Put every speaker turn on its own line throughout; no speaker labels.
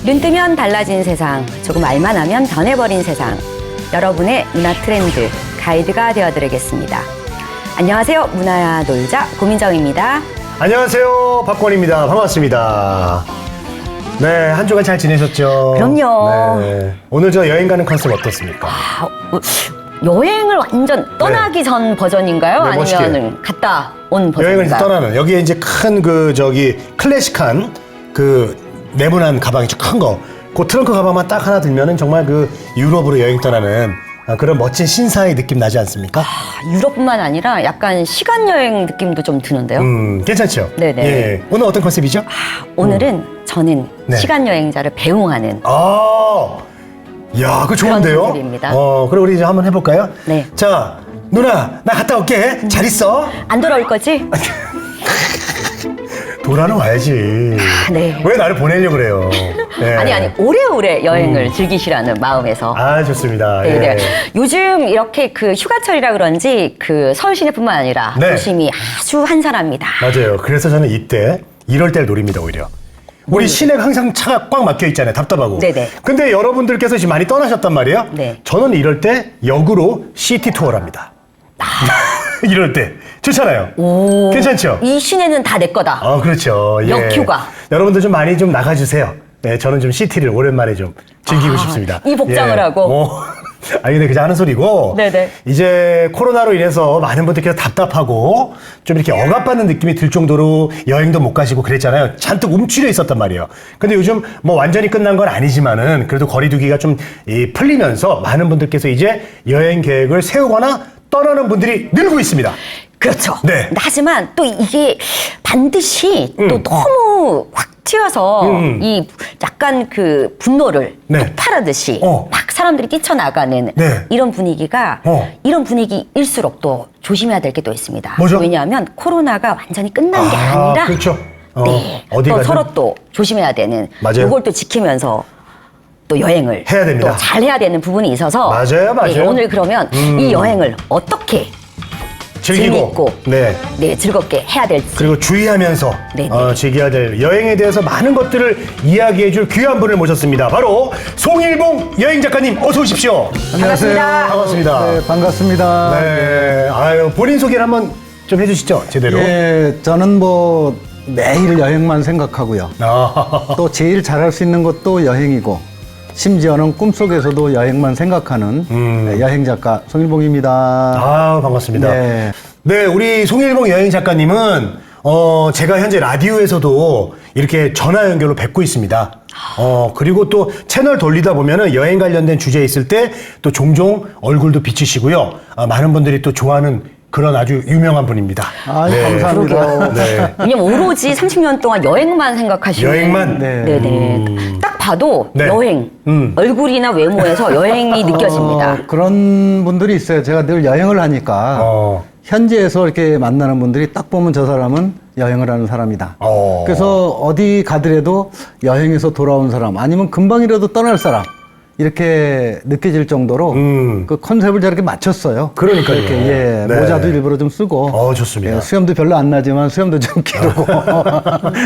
눈 뜨면 달라진 세상, 조금 알만 하면 변해버린 세상. 여러분의 문화 트렌드 가이드가 되어드리겠습니다. 안녕하세요. 문화야 놀자 고민정입니다.
안녕하세요. 박권입니다. 반갑습니다. 네, 한 주간 잘 지내셨죠?
그럼요.
네. 오늘 저 여행 가는 컨셉 어떻습니까?
여행을 완전 떠나기 전 버전인가요?
네, 멋있게.
아니면 갔다 온 버전인가요?
여행을 이제 떠나는 여기에 이제 큰 클래식한 네모난 가방이죠. 큰 거. 그 트렁크 가방만 딱 하나 들면은 정말 유럽으로 여행 떠나는 그런 멋진 신사의 느낌 나지 않습니까?
유럽뿐만 아니라 약간 시간 여행 느낌도 좀 드는데요.
괜찮죠?
네네.
예. 오늘 어떤 컨셉이죠?
오늘은 저는
네.
시간 여행자를 배웅하는
야, 그거 좋은데요?
컨셉입니다.
그럼 우리 이제 한번 해볼까요?
네.
자, 누나, 나 갔다 올게. 잘 있어.
안 돌아올 거지?
돌아는 와야지.
네.
왜 나를 보내려고 그래요? 네.
아니 오래오래 여행을 즐기시라는 마음에서.
좋습니다.
네,
예.
네. 요즘 이렇게 휴가철이라 그런지 서울 시내뿐만 아니라
네.
도심이 아주 한산합니다.
맞아요. 그래서 저는 이때 이럴 때를 노립니다, 오히려. 우리 시내가 항상 차가 꽉 막혀 있잖아요. 답답하고.
네네.
근데 여러분들께서 지금 많이 떠나셨단 말이에요.
네.
저는 이럴 때 역으로 시티 투어를 합니다. 이럴 때. 좋잖아요.
오.
괜찮죠?
이 시내는 다 내 거다.
그렇죠. 예.
역휴가.
여러분들 좀 많이 좀 나가주세요. 네, 저는 좀 시티를 오랜만에 좀 즐기고 싶습니다.
이 복장을 하고.
근데 그냥 하는 소리고.
네네.
이제 코로나로 인해서 많은 분들께서 답답하고 좀 이렇게 억압받는 느낌이 들 정도로 여행도 못 가시고 그랬잖아요. 잔뜩 움츠려 있었단 말이에요. 근데 요즘 완전히 끝난 건 아니지만은 그래도 거리두기가 좀 풀리면서 많은 분들께서 이제 여행 계획을 세우거나 떠나는 분들이 늘고 있습니다.
그렇죠.
네.
하지만 또 이게 반드시 또 너무 확 튀어서 이 약간 분노를
네.
폭발하듯이 막 사람들이 뛰쳐나가는
네.
이런 분위기가 이런 분위기일수록 또 조심해야 될 게 또 있습니다.
뭐죠?
왜냐하면 코로나가 완전히 끝난 게 아니라
그렇죠.
네.
어디
또
가든
서로 또 조심해야 되는
맞아요.
이걸 또 지키면서 또 여행을
해야 됩니다.
또 잘해야 되는 부분이 있어서
맞아요.
네, 오늘 그러면 이 여행을 어떻게
즐기고
재미있고 즐겁게 해야 될지
그리고 주의하면서
네네.
즐겨야 될 여행에 대해서 많은 것들을 이야기해줄 귀한 분을 모셨습니다. 바로 송일봉 여행 작가님 어서 오십시오.
안녕하세요.
반갑습니다.
네, 반갑습니다.
네. 본인 소개를 한번 좀 해주시죠. 제대로.
예, 저는 매일 여행만 생각하고요. 또 제일 잘할 수 있는 것도 여행이고 심지어는 꿈속에서도 여행만 생각하는 여행 작가 송일봉입니다.
반갑습니다.
네.
네, 우리 송일봉 여행 작가님은 제가 현재 라디오에서도 이렇게 전화 연결로 뵙고 있습니다. 그리고 또 채널 돌리다 보면은 여행 관련된 주제 있을 때 또 종종 얼굴도 비치시고요. 많은 분들이 또 좋아하는 그런 아주 유명한 분입니다.
감사합니다.
네.
왜냐면 오로지 30년 동안 여행만 생각하시는
여행만?
네.
네네. 딱 봐도
네.
여행 얼굴이나 외모에서 여행이 느껴집니다.
그런 분들이 있어요. 제가 늘 여행을 하니까 현지에서 이렇게 만나는 분들이 딱 보면 저 사람은 여행을 하는 사람이다. 그래서 어디 가더라도 여행에서 돌아온 사람 아니면 금방이라도 떠날 사람 이렇게 느껴질 정도로 그 컨셉을 저렇게 맞췄어요.
그러니까요.
이렇게
네.
모자도 일부러 좀 쓰고.
좋습니다.
수염도 별로 안 나지만 수염도 좀 기르고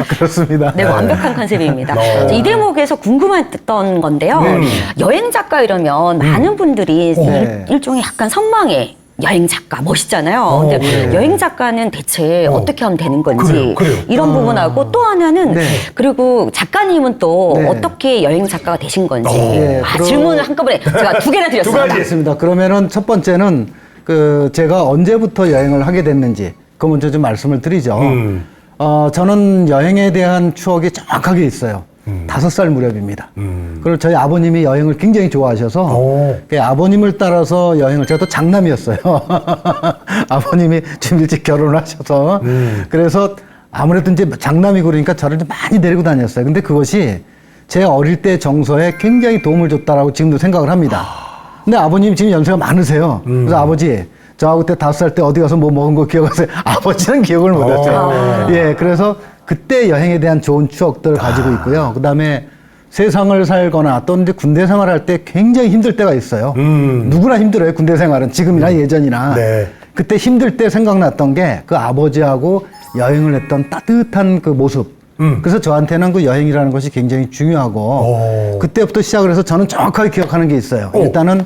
그렇습니다.
네, 완벽한 컨셉입니다. 이 대목에서 궁금했던 건데요.
네.
여행 작가 이러면 많은 분들이
네.
일종의 약간 선망의 여행 작가 멋있잖아요. 근데 여행 작가는 대체 어떻게 하면 되는 건지
그래요.
이런 부분하고 또 하나는
네.
그리고 작가님은 또
네.
어떻게 여행 작가가 되신 건지
네,
질문을 한꺼번에 제가 두 개나 드렸습니다.
알겠습니다. 그러면은 첫 번째는 제가 언제부터 여행을 하게 됐는지 그 먼저 좀 말씀을 드리죠. 저는 여행에 대한 추억이 정확하게 있어요. 5살 무렵입니다. 그리고 저희 아버님이 여행을 굉장히 좋아하셔서 그 아버님을 따라서 여행을 제가 또 장남이었어요. 아버님이 좀 일찍 결혼을 하셔서 그래서 아무래도 이제 장남이고 그러니까 저를 좀 많이 데리고 다녔어요. 근데 그것이 제 어릴 때 정서에 굉장히 도움을 줬다라고 지금도 생각을 합니다. 근데 아버님 지금 연세가 많으세요. 그래서 아버지 저하고 그때 5살 때 어디 가서 뭐 먹은 거 기억하세요? 아버지는 기억을 못했어요. 예, 그래서 그때 여행에 대한 좋은 추억들을 가지고 있고요. 그 다음에 세상을 살거나 또는 이제 군대 생활할 때 굉장히 힘들 때가 있어요. 누구나 힘들어요. 군대 생활은 지금이나 예전이나.
네.
그때 힘들 때 생각났던 게 그 아버지하고 여행을 했던 따뜻한 그 모습. 그래서 저한테는 그 여행이라는 것이 굉장히 중요하고 그때부터 시작을 해서 저는 정확하게 기억하는 게 있어요. 일단은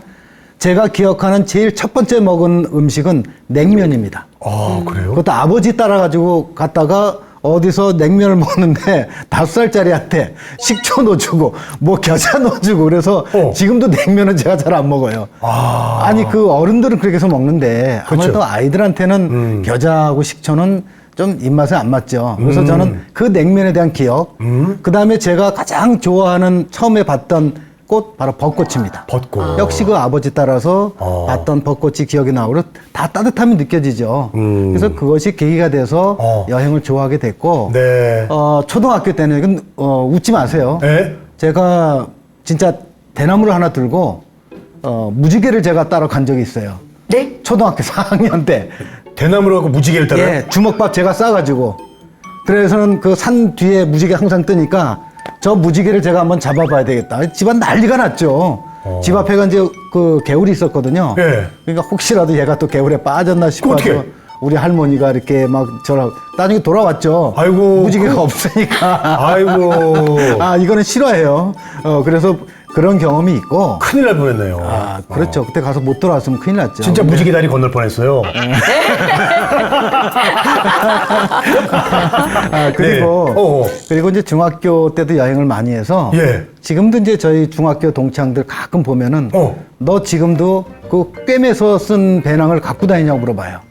제가 기억하는 제일 첫 번째 먹은 음식은 냉면입니다.
아, 그래요?
그것도 아버지 따라가지고 갔다가 어디서 냉면을 먹는데 5살짜리한테 식초 넣어주고 뭐 겨자 넣어주고 그래서 지금도 냉면은 제가 잘 안 먹어요. 아니 그 어른들은 그렇게 해서 먹는데 아무래도 아이들한테는 겨자하고 식초는 좀 입맛에 안 맞죠. 그래서 저는 그 냉면에 대한 기억, 그 다음에 제가 가장 좋아하는 처음에 봤던 꽃 바로 벚꽃입니다.
벚꽃.
역시 그 아버지 따라서 봤던 벚꽃이 기억이 나고 다 따뜻함이 느껴지죠. 그래서 그것이 계기가 돼서 여행을 좋아하게 됐고
네.
초등학교 때는 이건 웃지 마세요.
네?
제가 진짜 대나무를 하나 들고 무지개를 제가 따러 간 적이 있어요.
네?
초등학교 4학년 때.
대나무로 하고 무지개를 따라요?
예, 주먹밥 제가 싸가지고. 그래서는 그 산 뒤에 무지개 항상 뜨니까 저 무지개를 제가 한번 잡아봐야 되겠다. 집안 난리가 났죠. 집 앞에가 이제 그 개울이 있었거든요.
예.
그러니까 혹시라도 얘가 또 개울에 빠졌나
어떻게?
싶어서 우리 할머니가 이렇게 막 저랑 나중에 돌아왔죠.
아이고,
무지개가 없으니까.
아이고.
아, 이거는 싫어해요. 그래서 그런 경험이 있고.
큰일 날 뻔했네요.
아, 그렇죠. 그때 가서 못 돌아왔으면 큰일 났죠.
진짜 무지개 다리 건널 뻔했어요.
아, 그리고,
네.
그리고 이제 중학교 때도 여행을 많이 해서.
예.
지금도 이제 저희 중학교 동창들 가끔 보면은.
어.
너 지금도 그 꿰매서 쓴 배낭을 갖고 다니냐고 물어봐요.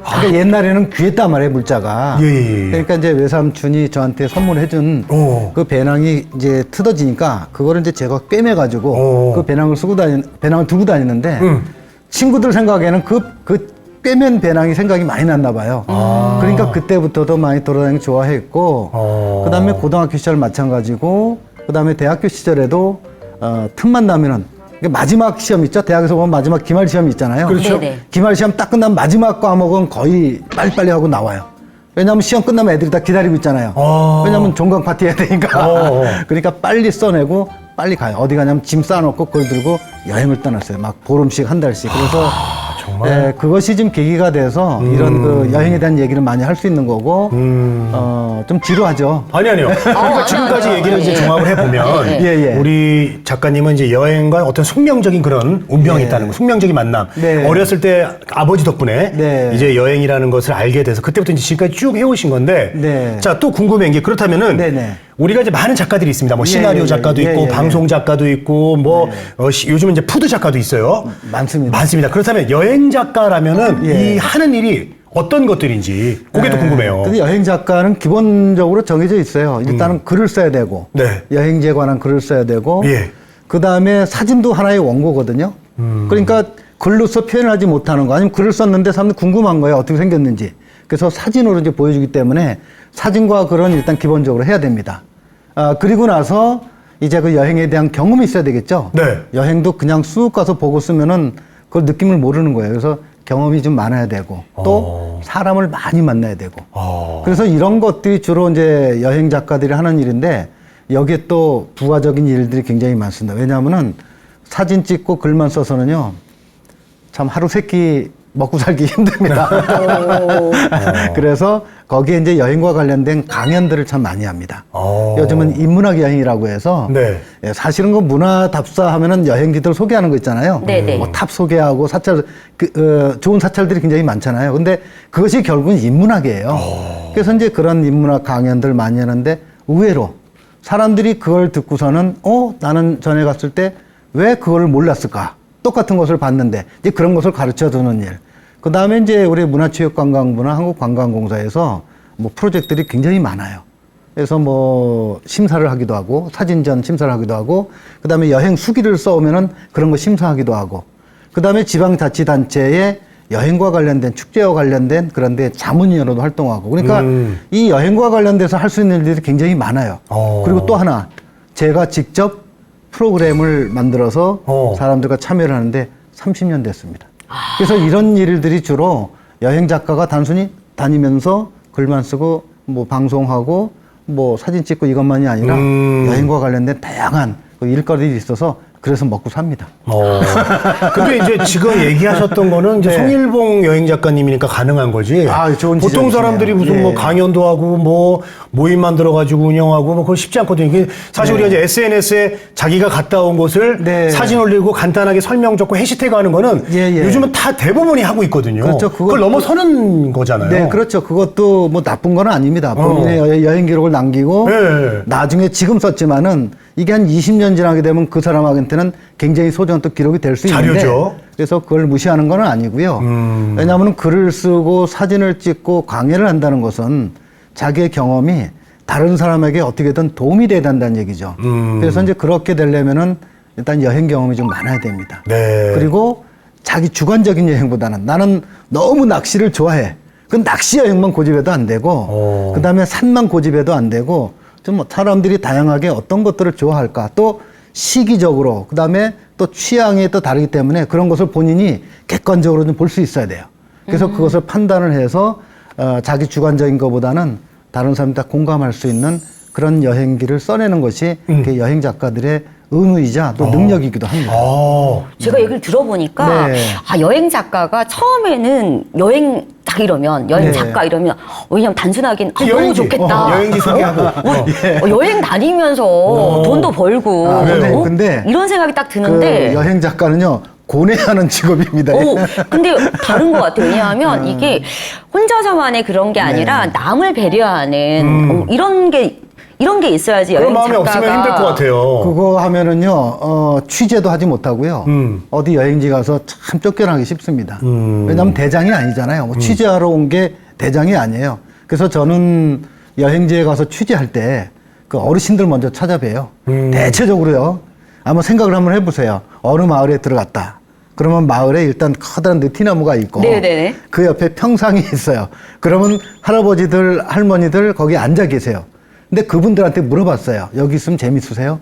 그러니까 옛날에는 귀했단 말이에요, 물자가.
예.
그러니까 이제 외삼촌이 저한테 선물해준 그 배낭이 이제 뜯어지니까 그거를 이제 제가 꿰매가지고 그 배낭을 배낭을 들고 다니는데 친구들 생각에는 그 꿰맨 배낭이 생각이 많이 났나 봐요. 그러니까 그때부터도 많이 돌아다니는 거 좋아했고 그다음에 고등학교 시절 마찬가지고 그다음에 대학교 시절에도 틈만 나면은 마지막 시험 있죠? 대학에서 보면 마지막 기말 시험이 있잖아요.
그렇죠.
네네.
기말 시험 딱 끝나면 마지막 과목은 거의 빨리빨리 하고 나와요. 왜냐하면 시험 끝나면 애들이 다 기다리고 있잖아요. 왜냐하면 종강 파티 해야 되니까. 그러니까 빨리 써내고 빨리 가요. 어디 가냐면 짐 싸놓고 그걸 들고 여행을 떠났어요. 막 보름씩 한 달씩. 그래서
정말?
네, 그것이 좀 계기가 돼서 이런 그 여행에 대한 얘기를 많이 할 수 있는 거고 좀 지루하죠.
아니요. 그러니까 지금까지 얘기를 이제 종합을 해보면
예.
우리 작가님은 이제 여행과 어떤 숙명적인 그런 운명이 있다는 거, 숙명적인 만남.
네.
어렸을 때 아버지 덕분에
네.
이제 여행이라는 것을 알게 돼서 그때부터 이제 지금까지 쭉 해오신 건데.
네.
자, 또 궁금한 게 그렇다면은
네네.
우리가 이제 많은 작가들이 있습니다. 뭐 시나리오
예.
작가도 있고
예.
방송 작가도 있고 뭐 요즘은 이제 푸드 작가도 있어요.
많습니다.
많습니다. 그렇다면 여행 작가라면은
예.
이 하는 일이 어떤 것들인지 그게 또 궁금해요.
근데 여행 작가는 기본적으로 정해져 있어요. 일단은 글을 써야 되고,
네.
여행지에 관한 글을 써야 되고,
예.
그 다음에 사진도 하나의 원고거든요. 그러니까 글로써 표현하지 못하는 거, 아니면 글을 썼는데 사람들 궁금한 거예요. 어떻게 생겼는지. 그래서 사진으로 이제 보여주기 때문에 사진과 글은 일단 기본적으로 해야 됩니다. 그리고 나서 이제 그 여행에 대한 경험이 있어야 되겠죠.
네.
여행도 그냥 쑥 가서 보고 쓰면은 그걸 느낌을 모르는 거예요. 그래서 경험이 좀 많아야 되고 또 사람을 많이 만나야 되고 그래서 이런 것들이 주로 이제 여행 작가들이 하는 일인데 여기에 또 부가적인 일들이 굉장히 많습니다. 왜냐하면은 사진 찍고 글만 써서는요 참 하루 세끼 먹고 살기 힘듭니다. 그래서 거기에 이제 여행과 관련된 강연들을 참 많이 합니다. 요즘은 인문학 여행이라고 해서
네.
예, 사실은 그 문화답사 하면은 여행지들 소개하는 거 있잖아요.
네네.
뭐 탑 소개하고 사찰 좋은 사찰들이 굉장히 많잖아요. 근데 그것이 결국은 인문학이에요. 그래서 이제 그런 인문학 강연들 많이 하는데 의외로 사람들이 그걸 듣고서는 나는 전에 갔을 때 왜 그걸 몰랐을까? 똑같은 것을 봤는데 이제 그런 것을 가르쳐 주는 일. 그 다음에 이제 우리 문화체육관광부나 한국관광공사에서 뭐 프로젝트들이 굉장히 많아요. 그래서 뭐 심사를 하기도 하고 사진전 심사를 하기도 하고 그 다음에 여행 수기를 써오면은 그런 거 심사하기도 하고 그 다음에 지방자치단체에 여행과 관련된 축제와 관련된 그런데 자문위원회도 활동하고 그러니까 이 여행과 관련돼서 할 수 있는 일들이 굉장히 많아요. 그리고 또 하나 제가 직접 프로그램을 만들어서 사람들과 참여를 하는데 30년 됐습니다. 그래서 이런 일들이 주로 여행 작가가 단순히 다니면서 글만 쓰고 뭐 방송하고 뭐 사진 찍고 이것만이 아니라 여행과 관련된 다양한 그 일거리들이 있어서 그래서 먹고 삽니다.
근데 이제 지금 얘기하셨던 거는 이제
네.
송일봉 여행 작가님이니까 가능한 거지.
아, 좋은
보통
지적이시네요.
사람들이 무슨
예.
뭐 강연도 하고 뭐 모임 만들어가지고 운영하고 뭐 그거 쉽지 않거든요. 이게 사실 우리가 이제 SNS에 자기가 갔다 온 곳을
네.
사진 올리고 간단하게 설명 적고 해시태그 하는 거는
예, 예.
요즘은 다 대부분이 하고 있거든요.
그렇죠.
그걸 넘어서는 거잖아요.
네, 그렇죠. 그것도 뭐 나쁜 건 아닙니다. 본인의 여행 기록을 남기고
네.
나중에 지금 썼지만은 이게 한 20년 지나게 되면 그 사람한테는 굉장히 소중한 또 기록이 될 수 있는데
자료죠.
그래서 그걸 무시하는 건 아니고요. 왜냐하면 글을 쓰고 사진을 찍고 강연을 한다는 것은 자기의 경험이 다른 사람에게 어떻게든 도움이 돼야 된다는 얘기죠. 그래서 이제 그렇게 되려면은 일단 여행 경험이 좀 많아야 됩니다.
네.
그리고 자기 주관적인 여행보다는 나는 너무 낚시를 좋아해. 그 낚시 여행만 고집해도 안 되고, 그 다음에 산만 고집해도 안 되고, 좀 사람들이 다양하게 어떤 것들을 좋아할까. 또 시기적으로, 그 다음에 또 취향이 또 다르기 때문에 그런 것을 본인이 객관적으로 좀 볼 수 있어야 돼요. 그래서 그것을 판단을 해서 자기 주관적인 것보다는 다른 사람이 다 공감할 수 있는 그런 여행기를 써내는 것이 그게 여행 작가들의 의무이자 또 능력이기도 합니다.
제가 얘기를 들어보니까
네.
여행 작가가 처음에는 여행 딱 이러면 여행
네.
작가 이러면 왜냐면 단순하긴 너무
여행지.
좋겠다.
여행지 소개하고.
여행 다니면서 돈도 벌고
네. 근데
이런 생각이 딱
그
드는데
여행 작가는요, 고뇌하는 직업입니다.
근데 다른 것 같아요. 왜냐하면 이게 혼자서만의 그런 게 아니라 남을 배려하는 이런 게 있어야지
그런
여행
마음이
작가가
없으면 힘들 것 같아요.
그거 하면은요, 취재도 하지 못하고요. 어디 여행지 가서 참 쫓겨나기 쉽습니다. 왜냐하면 대장이 아니잖아요. 뭐 취재하러 온 게 대장이 아니에요. 그래서 저는 여행지에 가서 취재할 때 그 어르신들 먼저 찾아봬요. 대체적으로요. 한번 생각을 한번 해보세요. 어느 마을에 들어갔다. 그러면 마을에 일단 커다란 느티나무가 있고
네네네.
그 옆에 평상이 있어요. 그러면 할아버지들, 할머니들 거기 앉아 계세요. 근데 그분들한테 물어봤어요. 여기 있으면 재밌으세요?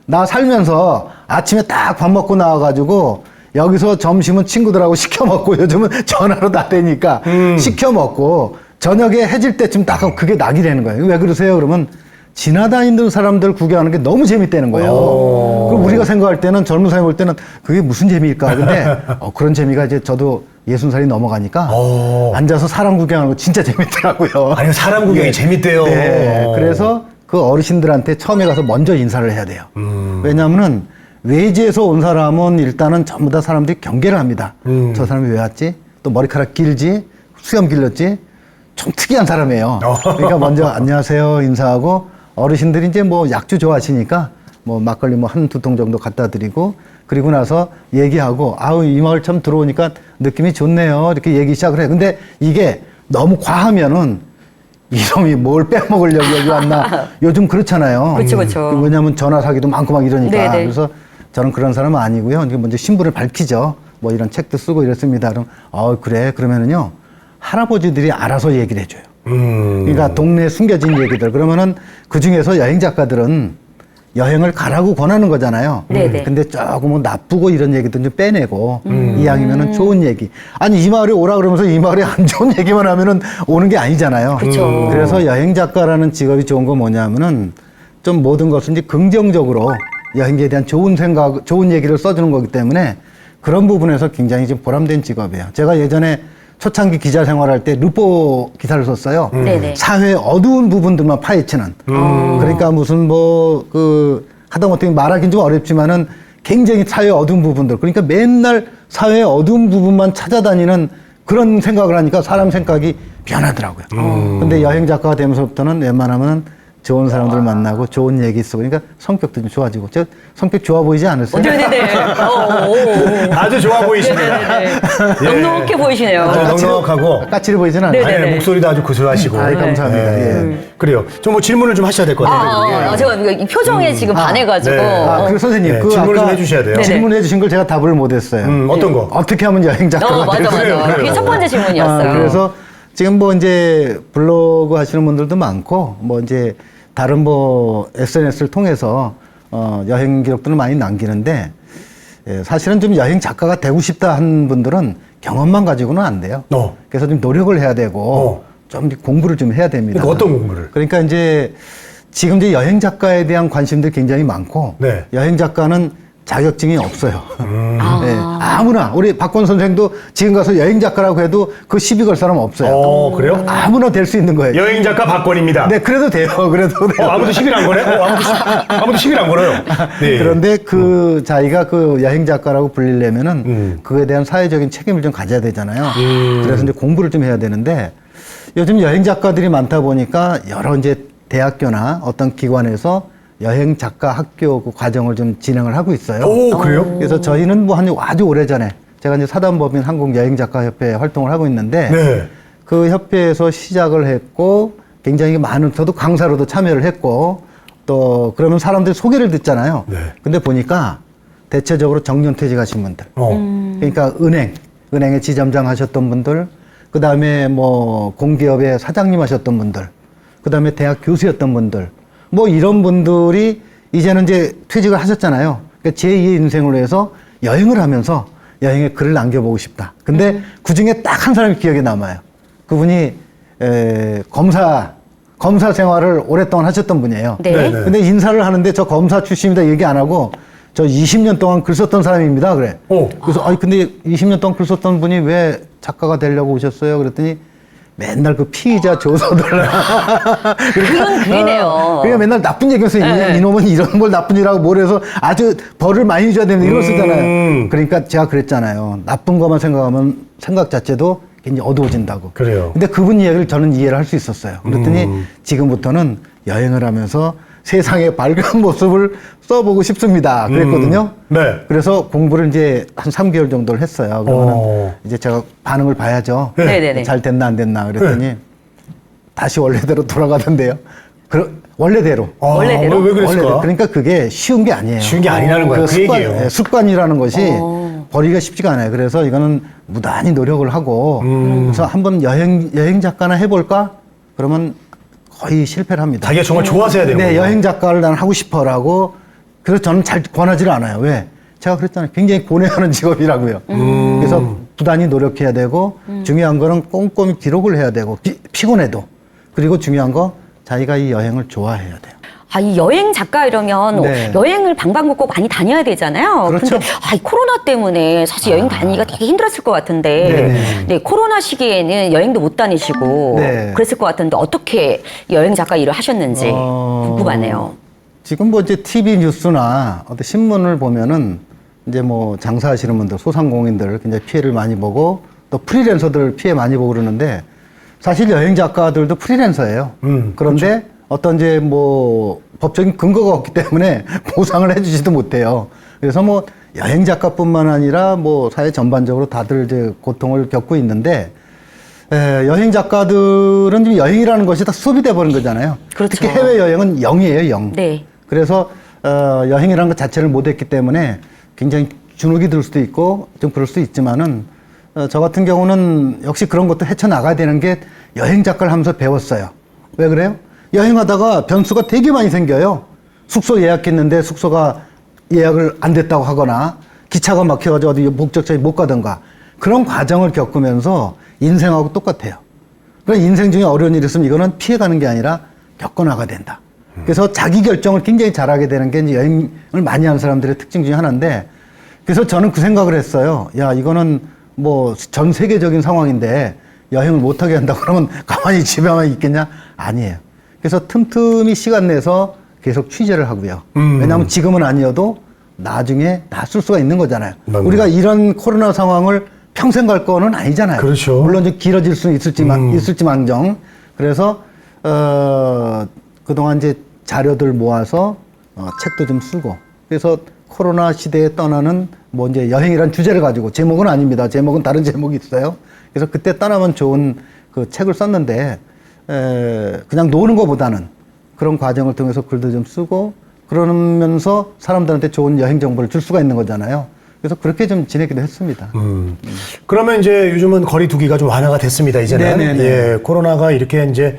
나 살면서 아침에 딱 밥 먹고 나와가지고 여기서 점심은 친구들하고 시켜 먹고 요즘은 전화로 다 되니까 시켜 먹고 저녁에 해질 때쯤 딱 하면 그게 낙이라는 거예요. 왜 그러세요? 그러면 지나다니는 사람들 구경하는 게 너무 재밌다는 거예요. 그럼 우리가 생각할 때는 젊은 사람이 볼 때는 그게 무슨 재미일까? 근데 그런 재미가 이제 저도 60살이 넘어가니까 앉아서 사람 구경하는 거 진짜 재밌더라고요.
아니, 사람 구경이 재밌대요.
네. 그래서 그 어르신들한테 처음에 가서 먼저 인사를 해야 돼요. 왜냐하면은 외지에서 온 사람은 일단은 전부 다 사람들이 경계를 합니다. 저 사람이 왜 왔지? 또 머리카락 길지? 수염 길렀지? 좀 특이한 사람이에요. 그러니까 먼저 안녕하세요 인사하고 어르신들이 이제 뭐 약주 좋아하시니까 뭐 막걸리 뭐 한 두 통 정도 갖다 드리고 그리고 나서 얘기하고 아우 이 마을 참 들어오니까 느낌이 좋네요. 이렇게 얘기 시작을 해요. 근데 이게 너무 과하면은 이놈이 뭘 빼먹으려고 여기 왔나. 요즘 그렇잖아요.
그렇죠.
왜냐하면 전화 사기도 많고 막 이러니까.
네네.
그래서 저는 그런 사람은 아니고요. 이제 먼저 신분을 밝히죠. 뭐 이런 책도 쓰고 이랬습니다. 그럼 그래 그러면은요 할아버지들이 알아서 얘기를 해줘요. 그러니까 동네에 숨겨진 얘기들. 그러면은 그 중에서 여행 작가들은 여행을 가라고 권하는 거잖아요.
네네.
근데 조금 뭐 나쁘고 이런 얘기들 좀 빼내고 이왕이면은 좋은 얘기. 아니 이 마을에 오라 그러면서 이 마을에 안 좋은 얘기만 하면은 오는 게 아니잖아요.
그쵸.
그래서 여행 작가라는 직업이 좋은 건 뭐냐면은 좀 모든 것을 이제 긍정적으로 여행지에 대한 좋은 생각, 좋은 얘기를 써주는 거기 때문에 그런 부분에서 굉장히 좀 보람된 직업이에요. 제가 예전에 초창기 기자 생활할 때 루포 기사를 썼어요.
네네.
사회의 어두운 부분들만 파헤치는. 그러니까 무슨 뭐 하다못해 말하기는 좀 어렵지만은 굉장히 사회의 어두운 부분들. 그러니까 맨날 사회의 어두운 부분만 찾아다니는 그런 생각을 하니까 사람 생각이 변하더라고요. 근데 여행 작가가 되면서부터는 웬만하면 좋은 사람들 만나고 좋은 얘기 쓰고 그러니까 성격도 좀 좋아지고. 저 성격 좋아 보이지 않으세요?
네네네.
아주 좋아 보이십니다.
네네네. 넉넉해 보이시네요.
넉넉하고.
까칠해 보이진 않아요.
네네네.
아니, 목소리도 아주 구수하시고.
아이, 감사합니다.
그래요. 좀 뭐 질문을 좀 하셔야 될 것 같아요.
제가 이 표정에 지금 반해가지고.
네.
그리고 선생님,
네,
그
질문을 좀
아까
해주셔야 돼요.
질문해 주신 걸 제가 답을 못했어요.
어떤 거?
어떻게 하면 여행 작가가
맞아,
될까요?
맞아. 그게 첫 번째 질문이었어요.
그래서 지금 뭐 이제 블로그 하시는 분들도 많고, 뭐 이제 다른 뭐 SNS를 통해서 여행 기록들을 많이 남기는데, 사실은 좀 여행 작가가 되고 싶다 한 분들은 경험만 가지고는 안 돼요. 그래서 좀 노력을 해야 되고, 좀 공부를 좀 해야 됩니다.
그러니까 어떤 공부를?
그러니까 이제 지금 이제 여행 작가에 대한 관심들이 굉장히 많고,
네.
여행 작가는 자격증이 없어요.
아.
네, 아무나 우리 박권 선생도 지금 가서 여행 작가라고 해도 그 시비 걸 사람 없어요.
그래요?
아무나 될 수 있는 거예요.
여행 작가 박권입니다.
네, 그래도 돼요. 그래도 돼요.
아무도 시비를 안 거네? 아무도 시비를 안 걸어요. 네.
그런데 자기가 그 여행 작가라고 불리려면은 그에 대한 사회적인 책임을 좀 가져야 되잖아요. 그래서 이제 공부를 좀 해야 되는데 요즘 여행 작가들이 많다 보니까 여러 이제 대학교나 어떤 기관에서 여행 작가 학교 그 과정을 좀 진행을 하고 있어요.
오, 그래요?
그래서 저희는 뭐 아주 오래 전에 제가 이제 사단법인 한국여행작가협회 활동을 하고 있는데
네.
그 협회에서 시작을 했고 굉장히 많은 저도 강사로도 참여를 했고 또 그러면 사람들이 소개를 듣잖아요.
네.
근데 보니까 대체적으로 정년퇴직하신 분들, 그러니까 은행에 지점장 하셨던 분들, 그 다음에 뭐 공기업의 사장님 하셨던 분들, 그 다음에 대학 교수였던 분들, 뭐 이런 분들이 이제는 이제 퇴직을 하셨잖아요. 그러니까 제2의 인생을 위해서 여행을 하면서 여행에 글을 남겨보고 싶다. 근데 그 중에 딱 한 사람이 기억에 남아요. 그분이 검사 생활을 오랫동안 하셨던 분이에요.
네.
네네.
근데 인사를 하는데 저 검사 출신이다 얘기 안 하고 저 20년 동안 글 썼던 사람입니다. 그래. 그래서 아니 근데 20년 동안 글 썼던 분이 왜 작가가 되려고 오셨어요? 그랬더니 맨날 그 피의자 조서들
그런 글이네요.
그냥 맨날 나쁜 얘기를 써요.
네.
이놈은 이런 걸 나쁜 일하고 뭘 해서 아주 벌을 많이 줘야 되는 이런 거 쓰잖아요. 그러니까 제가 그랬잖아요. 나쁜 것만 생각하면 생각 자체도 굉장히 어두워진다고.
그래요.
근데 그분 이야기를 저는 이해를 할 수 있었어요. 그랬더니 지금부터는 여행을 하면서 세상의 밝은 모습을 써보고 싶습니다. 그랬거든요.
네.
그래서 공부를 이제 한 3개월 정도를 했어요. 그러면 이제 제가 반응을 봐야죠.
네네네.
잘 됐나 안 됐나 그랬더니 다시 원래대로 돌아가던데요. 원래대로.
원래대로?
왜 그랬을까?
원래대로. 그러니까 그게 쉬운 게 아니에요.
쉬운 게 아니라는 거예요. 그 얘기예요.
네, 습관이라는 것이 버리기가 쉽지가 않아요. 그래서 이거는 무단히 노력을 하고 그래서 한번 여행 작가나 해볼까? 그러면 거의 실패를 합니다.
자기가 정말 좋아서 해야 되는
네,
거예요.
여행 작가를 난 하고 싶어라고. 그래서 저는 잘 권하지를 않아요. 왜? 제가 그랬잖아요. 굉장히 고뇌하는 직업이라고요. 그래서 부단히 노력해야 되고 중요한 거는 꼼꼼히 기록을 해야 되고 피곤해도 그리고 중요한 거 자기가 이 여행을 좋아해야 돼요.
아, 이 여행 작가 이러면
네.
여행을 방방곡곡 많이 다녀야 되잖아요.
그렇죠.
근데 이 코로나 때문에 사실 여행 다니기가 되게 힘들었을 것 같은데
네네.
네, 코로나 시기에는 여행도 못 다니시고
네.
그랬을 것 같은데 어떻게 여행 작가 일을 하셨는지 궁금하네요.
지금 뭐 이제 TV 뉴스나 어떤 신문을 보면은 이제 뭐 장사하시는 분들, 소상공인들 굉장히 피해를 많이 보고 또 프리랜서들 피해 많이 보고 그러는데 사실 여행 작가들도 프리랜서예요. 그런데
그렇죠.
어떤 이제 뭐 법적인 근거가 없기 때문에 보상을 해주지도 못해요. 그래서 뭐 여행 작가뿐만 아니라 뭐 사회 전반적으로 다들 이제 고통을 겪고 있는데 여행 작가들은 지금 여행이라는 것이 다 수업이 돼버린 거잖아요.
그렇죠.
특히 해외 여행은 0이에요, 0.
네.
그래서 여행이라는 것 자체를 못했기 때문에 굉장히 주눅이 들 수도 있고 좀 그럴 수도 있지만은 저 같은 경우는 역시 그런 것도 헤쳐나가야 되는 게 여행 작가를 하면서 배웠어요. 왜 그래요? 여행하다가 변수가 되게 많이 생겨요. 숙소 예약했는데 숙소가 예약을 안 됐다고 하거나 기차가 막혀가지고 어디 목적지에 못 가든가 그런 과정을 겪으면서 인생하고 똑같아요. 그러니까 인생 중에 어려운 일이 있으면 이거는 피해가는 게 아니라 겪어나가야 된다. 그래서 자기 결정을 굉장히 잘하게 되는 게 이제 여행을 많이 하는 사람들의 특징 중에 하나인데 그래서 저는 그 생각을 했어요. 야, 이거는 뭐 전 세계적인 상황인데 여행을 못하게 한다 그러면 가만히 집에만 있겠냐? 아니에요. 그래서 틈틈이 시간 내서 계속 취재를 하고요. 왜냐하면 지금은 아니어도 나중에 다 쓸 수가 있는 거잖아요.
맞네.
우리가 이런 코로나 상황을 평생 갈 거는 아니잖아요.
그렇죠.
물론 좀 길어질 수는 있을지만정. 그래서 그동안 이제 자료들 모아서 책도 좀 쓰고. 그래서 코로나 시대에 떠나는 뭐 이제 여행이란 주제를 가지고 제목은 아닙니다. 제목은 다른 제목이 있어요. 그래서 그때 떠나면 좋은 그 책을 썼는데 그냥 노는 것보다는 그런 과정을 통해서 글도 좀 쓰고 그러면서 사람들한테 좋은 여행 정보를 줄 수가 있는 거잖아요. 그래서 그렇게 좀 지내기도 했습니다.
그러면 이제 요즘은 거리 두기가 좀 완화가 됐습니다. 이제는.
네네네.
예, 코로나가 이렇게 이제